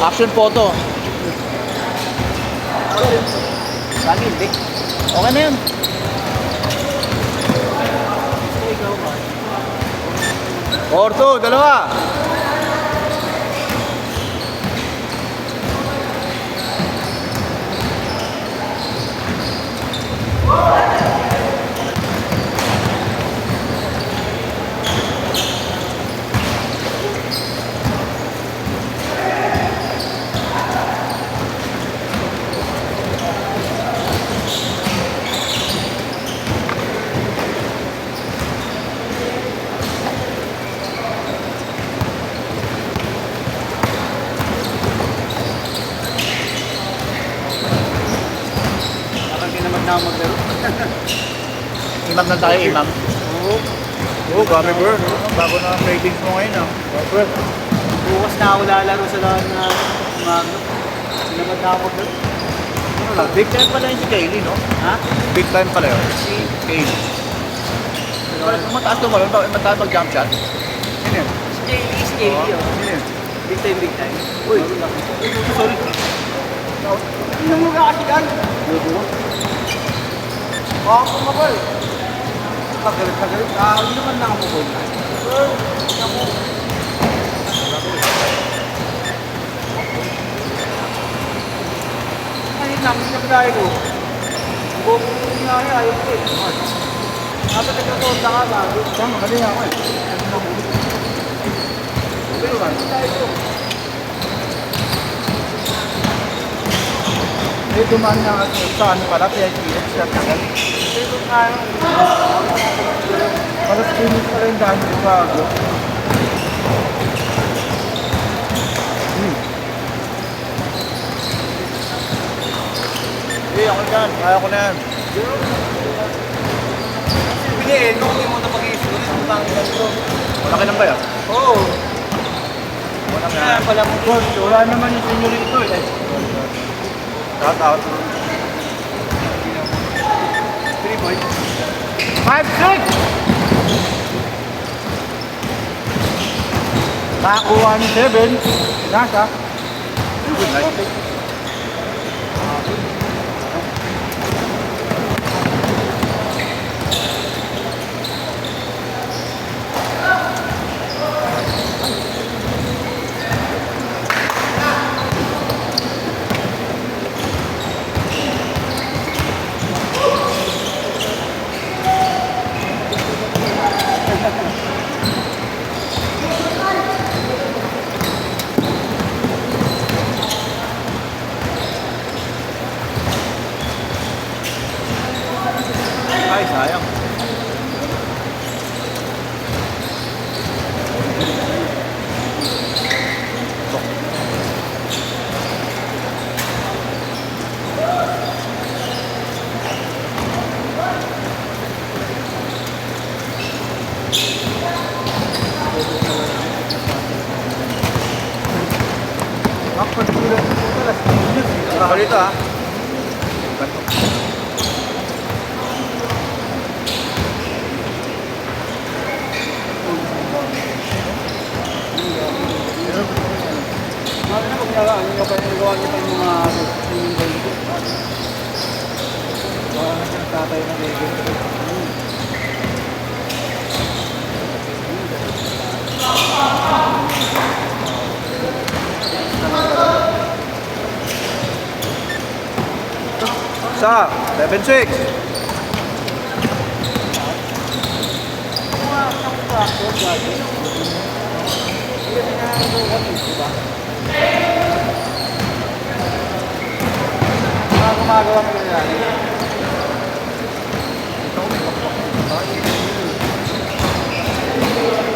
Action photo. Lagi, hindi. Okay na yun. Orto, dalawa. Na maglaro. Imam na tayo, imam. Oo, grabe bro. Bago na ang ratings mo ngayon bro. Bukas na ako lalaro sa lahat na umaga. Sinamad na ako maglaro. Ano lang, big time pala yun si Kaylee, no? Ha? Big time pala yun. Si Kaylee. Mataas tumalon, mataas mag-jump shot. Sino yun? Si Kaylee, si Kaylee. Sino yun? Big time, big time. Uy, Sorry. Ano mo ka kasi kan? Ako kumabal. Pagalit. Hindi naman na ako kumabal. Ay, namin ko. Buong nangyari, ayaw ko eh. Dapat nagkakonta ka ba? saan? Mali ako eh. Pero ba? Eh, dumaan na sa ano pala, PITX sa tagal. Pero kaya. Para sa pinis pala yung dahil yung bago. Eh, ako dyan. Kaya ko na yan. Hindi eh, nung hindi mo na pag-iisulit, ang tanggal ko. Malaki lang ba yan? Oo. Wala na. Kaya pala mo. Boss, wala naman yung senyorito eh. Shout out. 3 points. 5-6! Nakakuha ni 7. Nasa. Good night. Ay, sayang. Ako dito ah. Ano na maglalaan nyo pa yung gawa nyo pa yung mga swimming pool ko? Gawa na siyang tatay na legend. Sa 7-6. Mga gumagawa mo yan.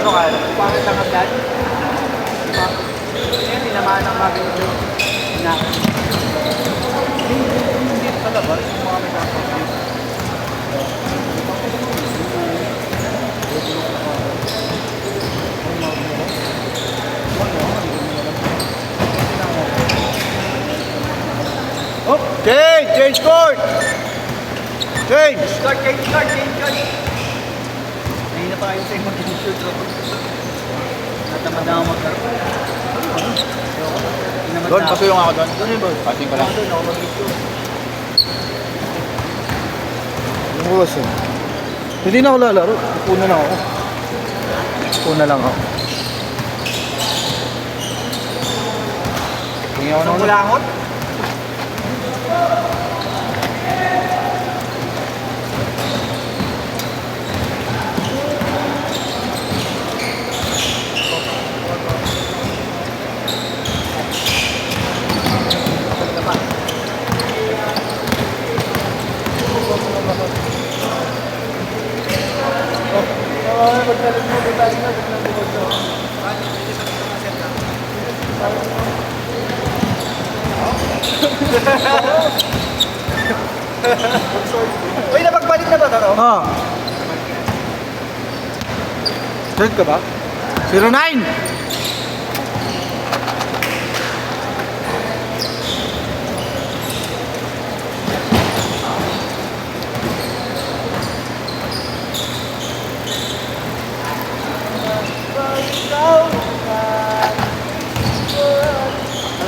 Ano kaya naman? Bakit lang ang dad? Hindi naman ang maganda. Na. Hindi palabas yung mga may nakakabit. Oh, change court! Change! Start. na pa kayo sa yung mag-shoot. Natamad na ako mag-shoot. Doon, pasuyong ako doon. Doon yun, boss. Passing ko lang. Doon ako mag-shoot. Yung oras yun. Hindi na ako lalaro. Una lang ako. Una lang ako. Tingin ako Isang na bulangot? Uy, napagbalik na ba ito? Ah. Third ka ba? 09!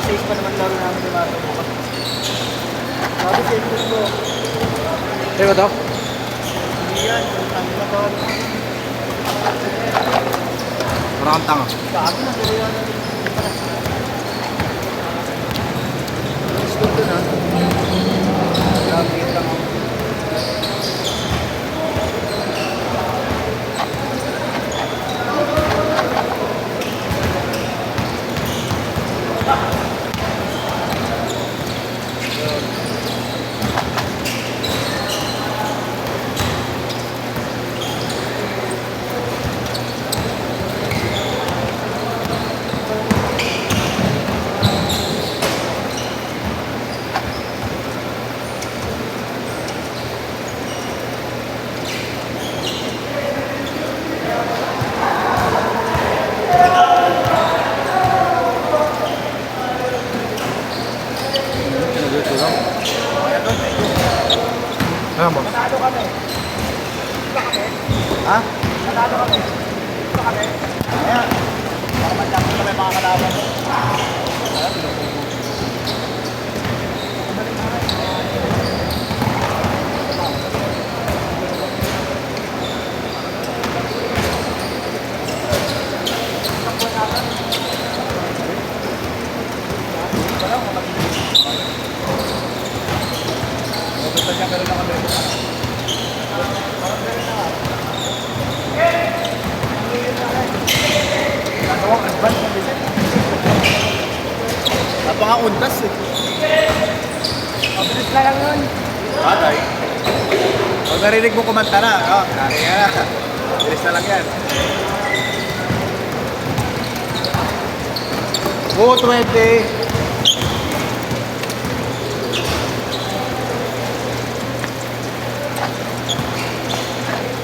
Safe pa naman laro namin ni Mato bukas. Sabi safe ko. Teka daw. Hindi yan. Ang na ba? Parang kang tanga. Sabi na tuloy yan. Gusto ko na. Grabe yung tanga. Ayan ba? Nanalo kami. Ha? Nanalo kami. Ayan. Baka mandapos kami mga kalaban. Napaka-undas eh. Mabilis na lang yun. Batay. Pag narinig mo kumanta na, kaya na. Bilis na lang yan. Oo, 20.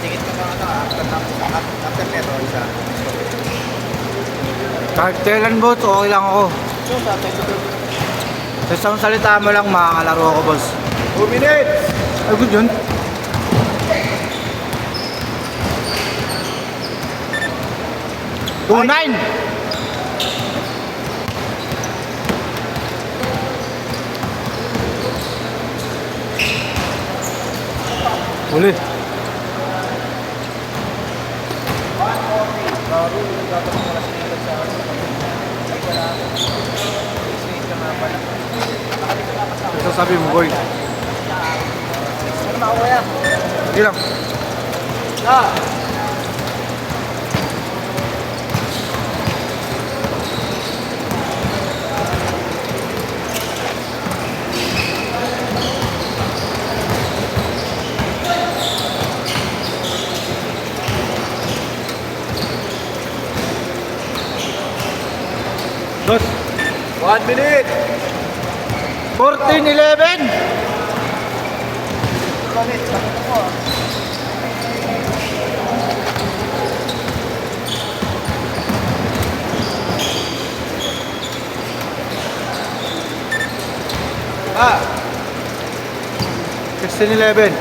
Tingin ka ba after neto, isa. Kahit kailan boss, okay lang ako. So, sa atin ito. Sa isang salita mo lang, makakalaro ako boss. 2 minutes! Ay, good yun. Two, 9! Uli. Ito sabi mo, boy. Ano ba ako kaya? Hindi lang. Ah! Dos. 1 minute! 14-11. Ulit, bakit ako? Ah! 16-11.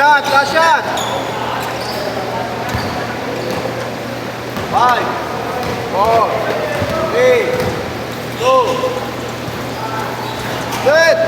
shot, last shot. 5, 4, 3, 2, set.